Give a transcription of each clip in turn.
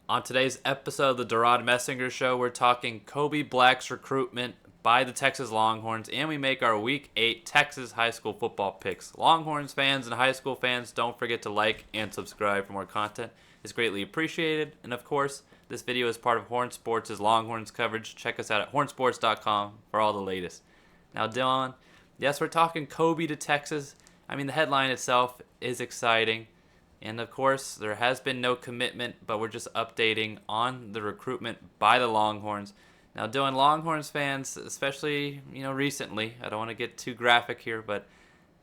On today's episode of the DeRaud-Messinger Show, we're talking Kobe Black's recruitment by the Texas Longhorns, and we make our Week 8 Texas high school football picks. Longhorns fans and high school fans, don't forget to like and subscribe for more content. It's greatly appreciated. And of course, this video is part of HornSports' Longhorns coverage. Check us out at hornsports.com for all the latest. Now, Dylan, yes, we're talking Kobe to Texas. I mean, the headline itself is exciting. And of course, there has been no commitment, but we're just updating on the recruitment by the Longhorns. Now, Dylan, Longhorns fans, especially, recently, I don't want to get too graphic here, but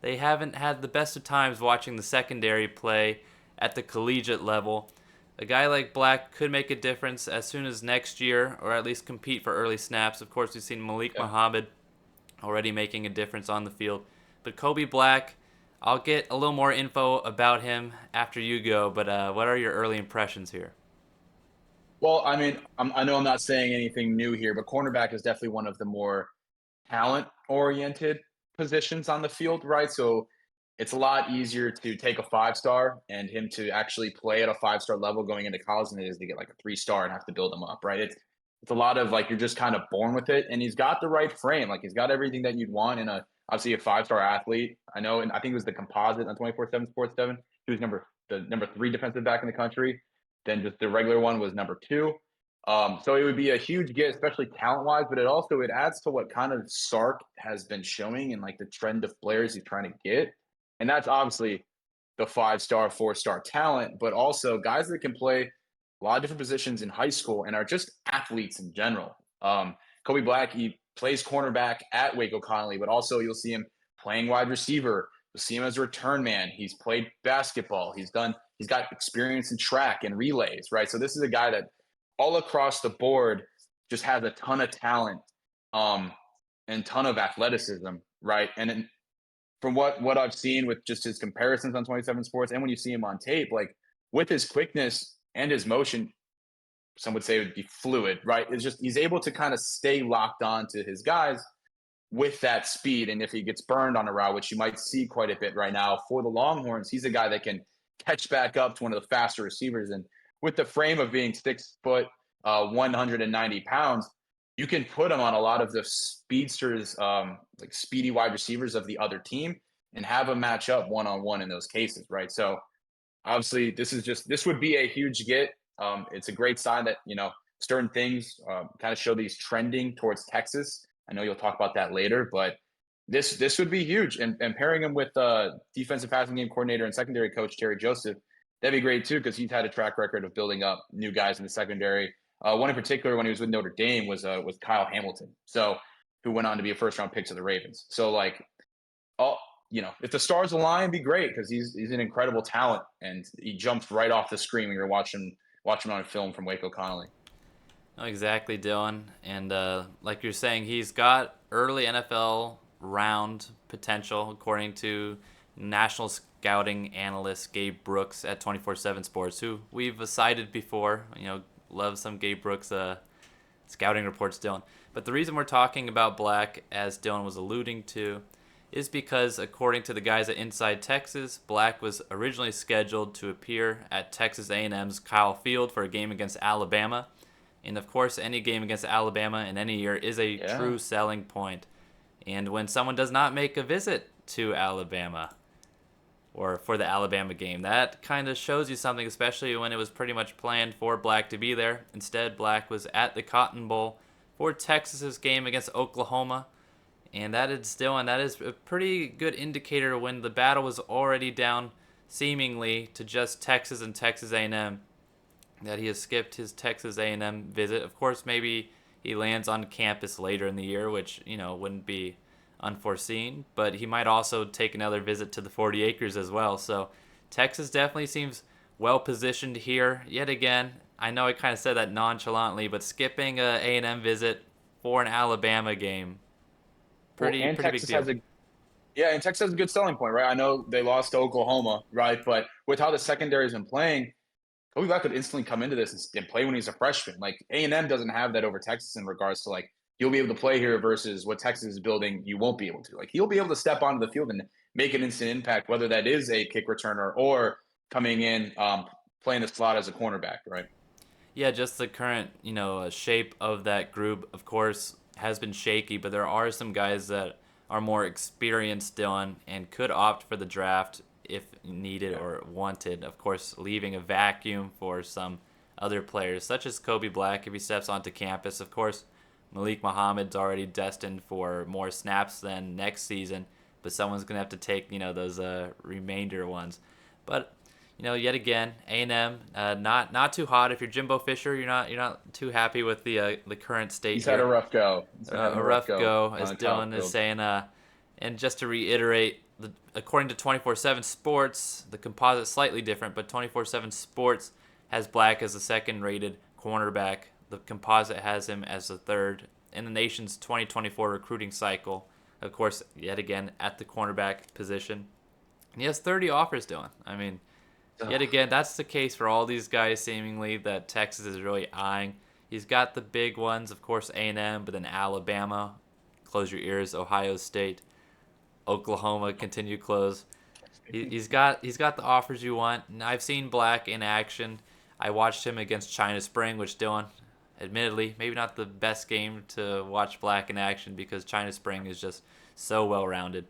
they haven't had the best of times watching the secondary play at the collegiate level. A guy like Black could make a difference as soon as next year, or at least compete for early snaps. Of course, we've seen Malik Yeah. Muhammad already making a difference on the field. But Kobe Black, I'll get a little more info about him after you go, but what are your early impressions here? Well, I mean, I know I'm not saying anything new here, but cornerback is definitely one of the more talent-oriented positions on the field, right? So it's a lot easier to take a five-star and him to actually play at a five-star level going into college than it is to get like a three-star and have to build him up, right? It's a lot of like you're just kind of born with it, and he's got the right frame. Like he's got everything that you'd want in a obviously a five-star athlete. I know, and I think it was the composite on 24/7 Sports 7. He was the number three defensive back in the country. Then just the regular one was number two. So it would be a huge get, especially talent wise, but it adds to what kind of Sark has been showing and like the trend of players he's trying to get. And that's obviously the five-star, four-star talent, but also guys that can play a lot of different positions in high school and are just athletes in general. Kobe Black, he plays cornerback at Waco Connolly, but also you'll see him playing wide receiver. You'll see him as a return man. He's played basketball. He's got experience in track and relays, right? So this is a guy that all across the board just has a ton of talent um and ton of athleticism, right? And from what I've seen with just his comparisons on 27 Sports and when you see him on tape, like with his quickness and his motion, some would say it would be fluid, right? It's just he's able to kind of stay locked on to his guys with that speed. And if he gets burned on a route, which you might see quite a bit right now for the Longhorns, he's a guy that can catch back up to one of the faster receivers. And with the frame of being 6 foot, 190 pounds, you can put him on a lot of the speedsters, like speedy wide receivers of the other team, and have him match up one on one in those cases, right? So obviously, this would be a huge get. It's a great sign that certain things kind of show these trending towards Texas. I know you'll talk about that later, but this would be huge. And pairing him with defensive passing game coordinator and secondary coach Terry Joseph, that'd be great too because he's had a track record of building up new guys in the secondary. One in particular, when he was with Notre Dame, was Kyle Hamilton, so who went on to be a first round pick to the Ravens. So like all if the stars align, it'd be great because he's an incredible talent and he jumps right off the screen when you're watching on a film from Waco Connolly. Oh, exactly, Dylan. And like you're saying, he's got early NFL round potential, according to national scouting analyst Gabe Brooks at 24/7 Sports, who we've cited before. Love some Gabe Brooks scouting reports, Dylan. But the reason we're talking about Black, as Dylan was alluding to, is because according to the guys at Inside Texas, Black was originally scheduled to appear at Texas A&M's Kyle Field for a game against Alabama. And of course, any game against Alabama in any year is a Yeah. true selling point. And when someone does not make a visit to Alabama or for the Alabama game, that kind of shows you something, especially when it was pretty much planned for Black to be there. Instead, Black was at the Cotton Bowl for Texas's game against Oklahoma. And that is a pretty good indicator when the battle was already down seemingly to just Texas and Texas A&M, that he has skipped his Texas A&M visit. Of course, maybe he lands on campus later in the year, which, wouldn't be unforeseen, but he might also take another visit to the 40 acres as well. So Texas definitely seems well positioned here. Yet again, I know I kind of said that nonchalantly, but skipping a A&M visit for an Alabama game, Well, pretty and pretty big Texas deal. has a yeah, and Texas has a good selling point, right? I know they lost to Oklahoma, right? But with how the secondary has been playing, Kobe Black could instantly come into this and play when he's a freshman. Like A&M doesn't have that over Texas in regards to like he'll be able to play here versus what Texas is building. You won't be able to. Like he'll be able to step onto the field and make an instant impact, whether that is a kick returner or coming in playing the slot as a cornerback, right? Yeah, just the current, shape of that group, of course, has been shaky, but there are some guys that are more experienced, Dylan, and could opt for the draft if needed Yeah. or wanted. Of course, leaving a vacuum for some other players, such as Kobe Black if he steps onto campus. Of course, Malik Muhammad's already destined for more snaps than next season, but someone's going to have to take, those remainder ones. But yet again, A&M not too hot. If you're Jimbo Fisher, you're not too happy with the current state He's had a here. rough go. He's been having A a rough rough go go, on as the talent Dylan is field. saying. And just to reiterate, according to 24/7 Sports, the composite slightly different, but 24/7 Sports has Black as the second-rated cornerback. The composite has him as the third in the nation's 2024 recruiting cycle. Of course, yet again at the cornerback position. And he has 30 offers, Dylan. I mean, yet Ugh. again, that's the case for all these guys seemingly that Texas is really eyeing. He's got the big ones, of course, A&M, but then Alabama, close your ears, Ohio State, Oklahoma, continue close. He's got the offers you want. And I've seen Black in action. I watched him against China Spring, which Dylan, admittedly, maybe not the best game to watch Black in action because China Spring is just so well rounded.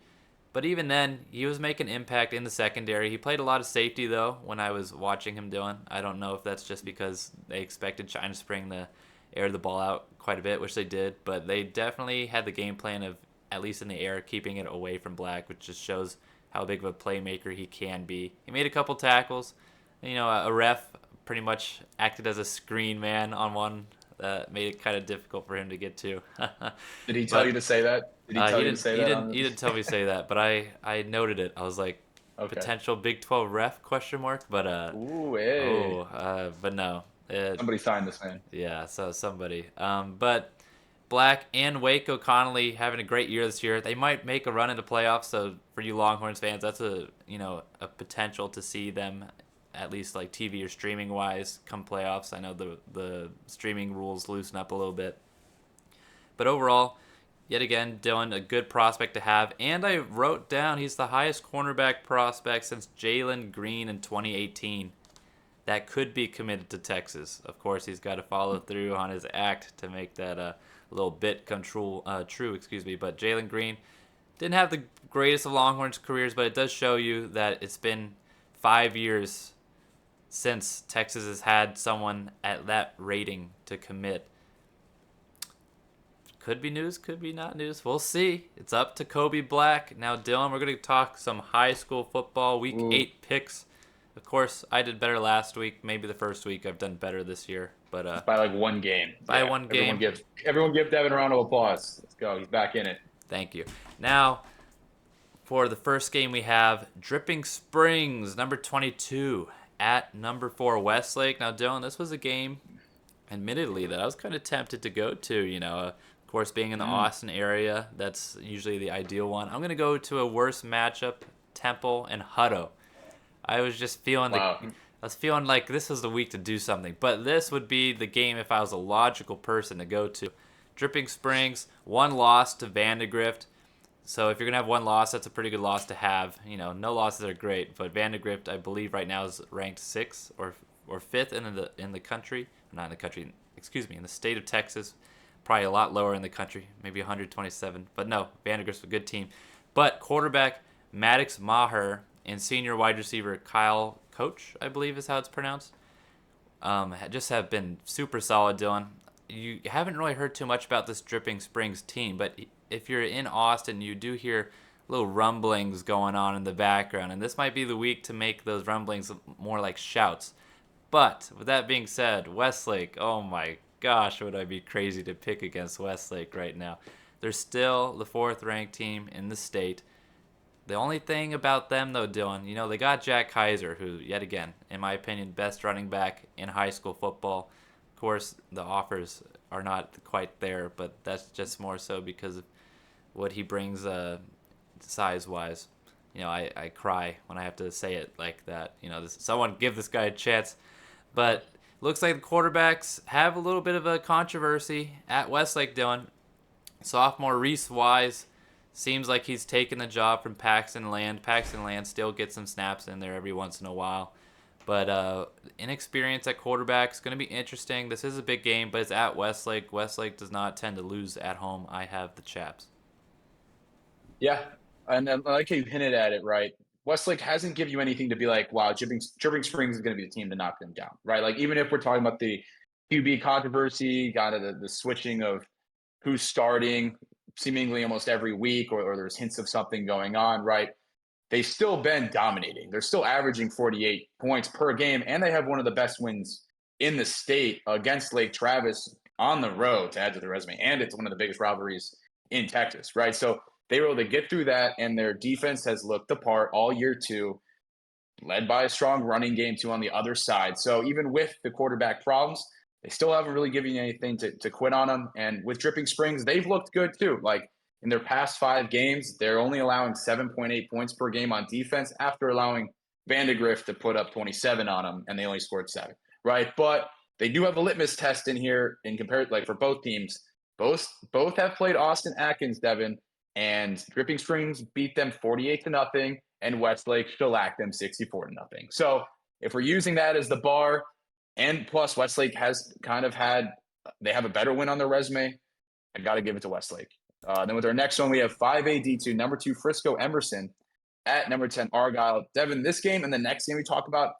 But even then, he was making impact in the secondary. He played a lot of safety, though, when I was watching him doing. I don't know if that's just because they expected China Spring to air the ball out quite a bit, which they did. But they definitely had the game plan of, at least in the air, keeping it away from Black, which just shows how big of a playmaker he can be. He made a couple tackles. A ref pretty much acted as a screen man on one that made it kind of difficult for him to get to. Did he tell you But to say that? Did he tell he you to didn't. say He that didn't. on He the? didn't tell me to say that, but I noted it. I was like, Okay. potential Big 12 ref question mark, but Ooh, hey. but no. Somebody signed this man. Yeah, so somebody. But Black and Waco Connolly having a great year this year. They might make a run into playoffs. So for you Longhorns fans, that's a potential to see them at least like TV or streaming wise come playoffs. I know the streaming rules loosen up a little bit, but overall, yet again, Dylan, a good prospect to have. And I wrote down he's the highest cornerback prospect since Jalen Green in 2018. That could be committed to Texas. Of course, he's got to follow through on his act to make that little bit come true. Excuse me. But Jalen Green didn't have the greatest of Longhorns careers, but it does show you that it's been 5 years since Texas has had someone at that rating to commit. Could be news, could be not news. We'll see. It's up to Kobe Black. Now, Dylan, we're going to talk some high school football, Week Ooh. 8 picks. Of course, I did better last week. Maybe the first week I've done better this year. But By like one game. by one game. Everyone give Devon a round of applause. Let's go. He's back in it. Thank you. Now, for the first game we have Dripping Springs, number 22, at number 4, Westlake. Now, Dylan, this was a game, admittedly, that I was kind of tempted to go to, of course, being in the Austin area, that's usually the ideal one. I'm going to go to a worse matchup, Temple and Hutto. I was just feeling Wow. I was feeling like this was the week to do something. But this would be the game if I was a logical person to go to. Dripping Springs, one loss to Vandegrift. So if you're going to have one loss, that's a pretty good loss to have. No losses are great, but Vandegrift, I believe right now is ranked 6th or 5th in the country. Not in the country, excuse me, in the state of Texas. Probably a lot lower in the country, maybe 127. But no, Vandegrift's a good team. But quarterback Maddox Maher and senior wide receiver Kyle Coach, I believe is how it's pronounced, just have been super solid, Dylan. You haven't really heard too much about this Dripping Springs team, but if you're in Austin, you do hear little rumblings going on in the background, and this might be the week to make those rumblings more like shouts. But with that being said, Westlake, oh my gosh, would I be crazy to pick against Westlake right now. They're still the 4th ranked team in the state. The only thing about them, though, Dylan, they got Jack Kaiser, who, yet again, in my opinion, best running back in high school football. Of course, the offers are not quite there, but that's just more so because of what he brings size-wise. I cry when I have to say it like that. Someone give this guy a chance. But looks like the quarterbacks have a little bit of a controversy at Westlake, Dylan. Sophomore Reese Wise seems like he's taken the job from Paxton Land. Paxton Land still gets some snaps in there every once in a while. But inexperience at quarterback is going to be interesting. This is a big game, but it's at Westlake. Westlake does not tend to lose at home. I have the Chaps. Yeah, and I like how you hinted at it, right? Westlake hasn't given you anything to be like, wow, Dripping Springs is going to be the team to knock them down, right? Like even if we're talking about the QB controversy, kind of the switching of who's starting seemingly almost every week, or there's hints of something going on, right? They've still been dominating. They're still averaging 48 points per game, and they have one of the best wins in the state against Lake Travis on the road to add to the resume. And it's one of the biggest rivalries in Texas, right? So they were able to get through that, and their defense has looked the part all year too, led by a strong running game too on the other side. So even with the quarterback problems, they still haven't really given you anything to quit on them. And with Dripping Springs, they've looked good too. Like in their past 5 games, they're only allowing 7.8 points per game on defense after allowing Vandegrift to put up 27 on them, and they only scored 7, right? But they do have a litmus test in here in compared, like for both teams. Both have played Austin Atkins, Devon, and Dripping Springs beat them 48 to nothing, and Westlake shellacked them 64 to nothing. So if we're using that as the bar, and plus Westlake has kind of they have a better win on their resume, I got to give it to Westlake. Then with our next one, we have 5AD2, number 2 Frisco Emerson at number 10 Argyle. Devon, this game and the next game we talk about,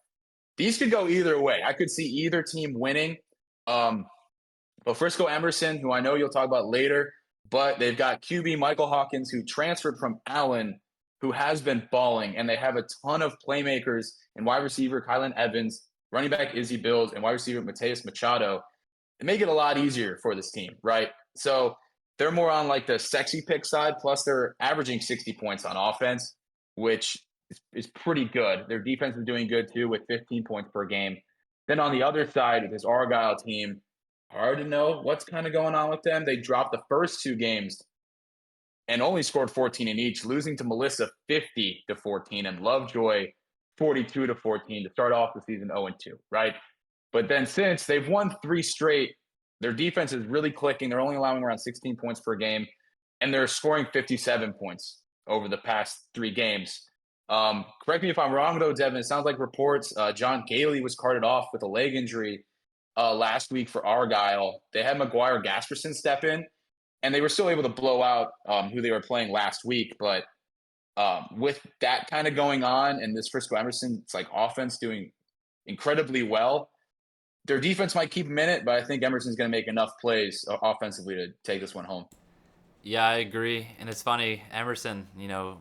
these could go either way. I could see either team winning. But Frisco Emerson, who I know you'll talk about later, but they've got QB Michael Hawkins, who transferred from Allen, who has been balling, and they have a ton of playmakers in wide receiver Kylan Evans, running back Izzy Bills, and wide receiver Mateus Machado. They make it a lot easier for this team, right? So they're more on like the sexy pick side, plus they're averaging 60 points on offense, which is pretty good. Their defense is doing good too with 15 points per game. Then on the other side, this Argyle team, hard to know what's kind of going on with them. They dropped the first 2 games and only scored 14 in each, losing to Melissa 50 to 14 and Lovejoy 42 to 14 to start off the season 0-2, right? But then since they've won 3 straight, their defense is really clicking. They're only allowing around 16 points per game, and they're scoring 57 points over the past 3 games. Correct me if I'm wrong, though, Devin. It sounds like reports John Gailey was carted off with a leg injury last week for Argyle. They had McGuire Gasperson step in, and they were still able to blow out who they were playing last week. But with that kind of going on, and this Frisco Emerson, it's like offense doing incredibly well. Their defense might keep them in it, but I think Emerson's going to make enough plays offensively to take this one home. Yeah, I agree. And it's funny, Emerson,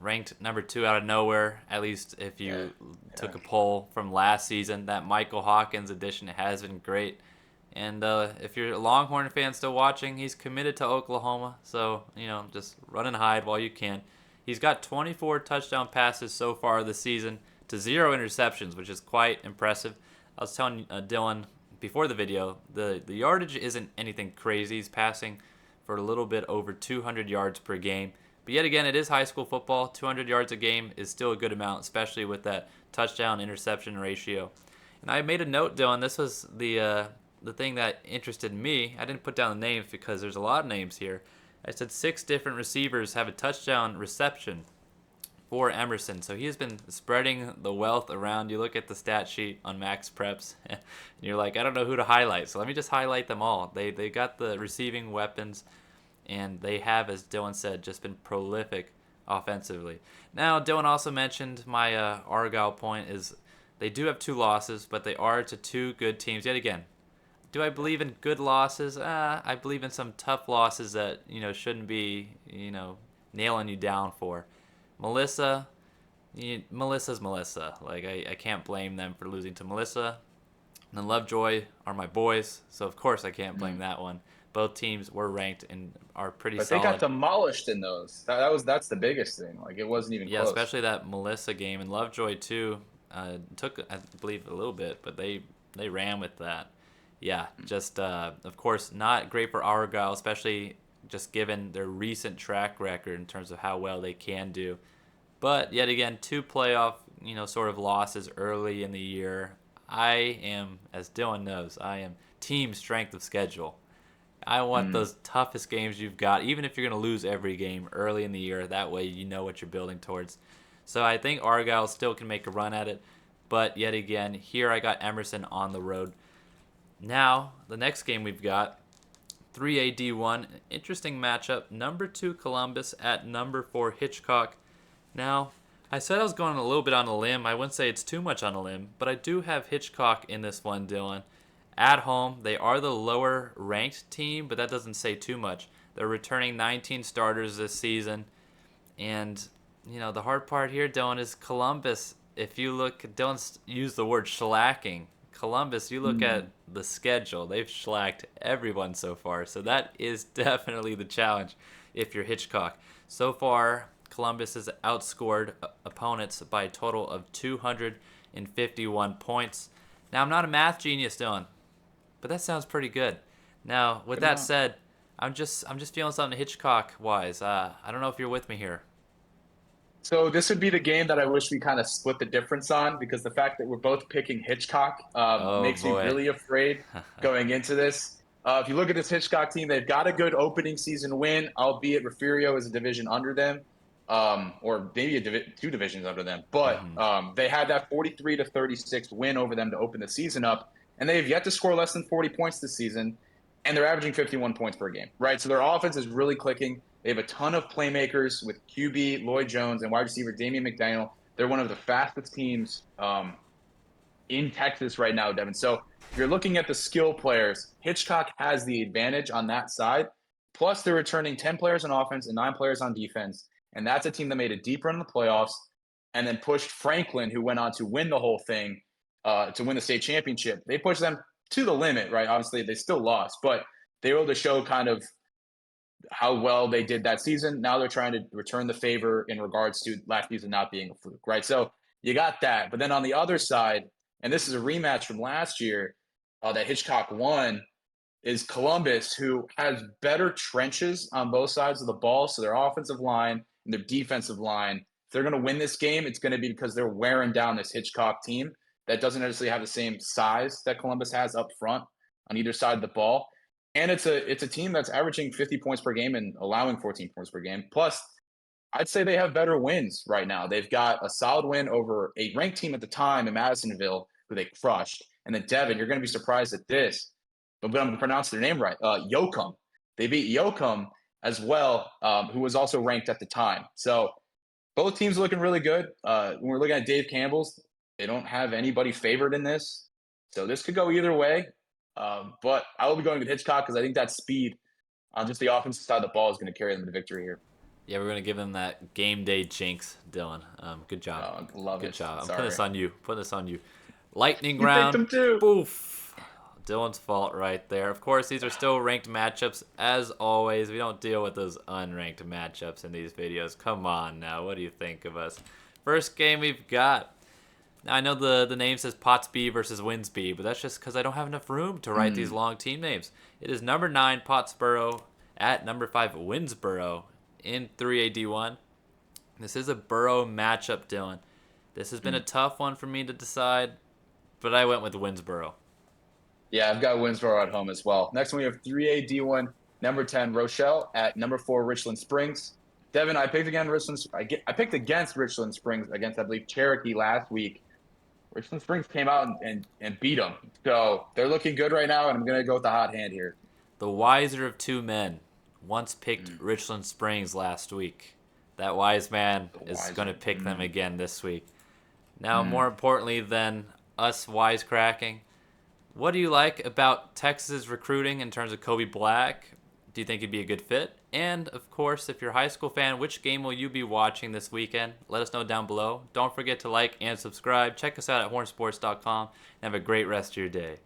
ranked number 2 out of nowhere, at least if you took a poll from last season. That Michael Hawkins addition has been great. And if you're a Longhorn fan still watching, he's committed to Oklahoma. So, just run and hide while you can. He's got 24 touchdown passes so far this season to 0 interceptions, which is quite impressive. I was telling Dylan before the video, the yardage isn't anything crazy. He's passing for a little bit over 200 yards per game. But yet again, it is high school football. 200 yards a game is still a good amount, especially with that touchdown-interception ratio. And I made a note, Dylan. This was the thing that interested me. I didn't put down the names because there's a lot of names here. I said 6 different receivers have a touchdown reception for Emerson. So he has been spreading the wealth around. You look at the stat sheet on Max Preps, and you're like, I don't know who to highlight. So let me just highlight them all. They got the receiving weapons, and they have, as Dylan said, just been prolific offensively. Now, Dylan also mentioned my Argyle point is they do have 2 losses, but they are to 2 good teams. Yet again, do I believe in good losses? I believe in some tough losses that, shouldn't be, nailing you down for. Melissa's Melissa. Like, I can't blame them for losing to Melissa. And then Lovejoy are my boys, so of course I can't blame that one. Both teams were ranked and are pretty But solid. they got demolished in those. That's the biggest thing. Like it wasn't even close. Especially that Melissa game. And Lovejoy too took, I believe, a little bit, but they ran with that. Yeah, just of course not great for Argyle, especially just given their recent track record in terms of how well they can do. But yet again, 2 playoff, sort of losses early in the year. I am, as Dylan knows, I am team strength of schedule. I want those toughest games you've got, even if you're going to lose every game early in the year. That way you know what you're building towards. So I think Argyle still can make a run at it. But yet again, here I got Emerson on the road. Now, the next game we've got 3A D1, interesting matchup. Number 2 Columbus at number 4 Hitchcock. Now, I said I was going a little bit on a limb. I wouldn't say it's too much on a limb, but I do have Hitchcock in this one, Dylan. At home, they are the lower ranked team, but that doesn't say too much. They're returning 19 starters this season. And, the hard part here, Dylan, is Columbus. If you look, Dylan's used the word shellacking. Columbus, you look at the schedule, they've shellacked everyone so far. So that is definitely the challenge if you're Hitchcock. So far, Columbus has outscored opponents by a total of 251 points. Now, I'm not a math genius, Dylan, but that sounds pretty good. Now, with that said, I'm just feeling something Hitchcock-wise. I don't know if you're with me here. So this would be the game that I wish we kind of split the difference on, because the fact that we're both picking Hitchcock Oh, makes me boy. really afraid going into this. If you look at this Hitchcock team, they've got a good opening season win, albeit Refugio is a division under them, or maybe two divisions under them. But they had that 43-36 win over them to open the season up, and they've yet to score less than 40 points this season, and they're averaging 51 points per game, right? So their offense is really clicking. They have a ton of playmakers with QB Lloyd Jones and wide receiver Damian McDaniel. They're one of the fastest teams in Texas right now, Devon. So if you're looking at the skill players, Hitchcock has the advantage on that side. Plus, they're returning 10 players on offense and 9 players on defense. And that's a team that made a deep run in the playoffs and then pushed Franklin, who went on to win the whole thing, to win the state championship. They pushed them to the limit, right? Obviously, they still lost, but they were able to show kind of how well they did that season. Now they're trying to return the favor in regards to last season not being a fluke, right? So you got that. But then on the other side, and this is a rematch from last year that Hitchcock won, is Columbus, who has better trenches on both sides of the ball. So their offensive line and their defensive line, if they're going to win this game, it's going to be because they're wearing down this Hitchcock team that doesn't necessarily have the same size that Columbus has up front on either side of the ball. And it's a team that's averaging 50 points per game and allowing 14 points per game. Plus, I'd say they have better wins right now. They've got a solid win over a ranked team at the time in Madisonville, who they crushed. And then Devon, you're going to be surprised at this, but I'm going to pronounce their name right. Yoakum. They beat Yoakum as well, who was also ranked at the time. So both teams are looking really good. When we're looking at Dave Campbell's, they don't have anybody favored in this. So this could go either way. But I will be going with Hitchcock because I think that speed on just the offensive side of the ball is going to carry them to victory here. Yeah, we're going to give them that game day jinx, Dylan. Good job. Love Good it. job. I'm Sorry. putting this on you. Lightning You round. picked them too. Boof. Dylan's fault right there. Of course, these are still ranked matchups. As always, we don't deal with those unranked matchups in these videos. Come on now. What do you think of us? First game we've got. Now, I know the name says Pottsby versus Winsby, but that's just because I don't have enough room to write these long team names. It is number 9 Pottsboro at number 5 Winsboro in 3A D1. This is a Borough matchup, Dylan. This has been a tough one for me to decide, but I went with Winsboro. Yeah, I've got Winsboro at home as well. Next one, we have 3A D1, number 10 Rochelle at number 4 Richland Springs. Devon, I picked against Richland Springs against, I believe, Cherokee last week. Richland Springs came out and beat them. So they're looking good right now, and I'm going to go with the hot hand here. The wiser of two men once picked Richland Springs last week. That wise man is going to pick them again this week. Now, more importantly than us wisecracking, what do you like about Texas recruiting in terms of Kobe Black? Do you think he'd be a good fit? And, of course, if you're a high school fan, which game will you be watching this weekend? Let us know down below. Don't forget to like and subscribe. Check us out at HornSports.com and have a great rest of your day.